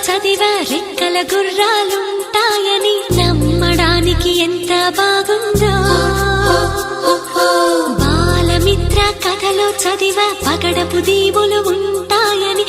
చదివా రెక్కల గుర్రాలుంటాయని నమ్మడానికి ఎంత బాగుందో. బాలమిత్ర కథలో చదివా పగడపు దీవులు ఉంటాయని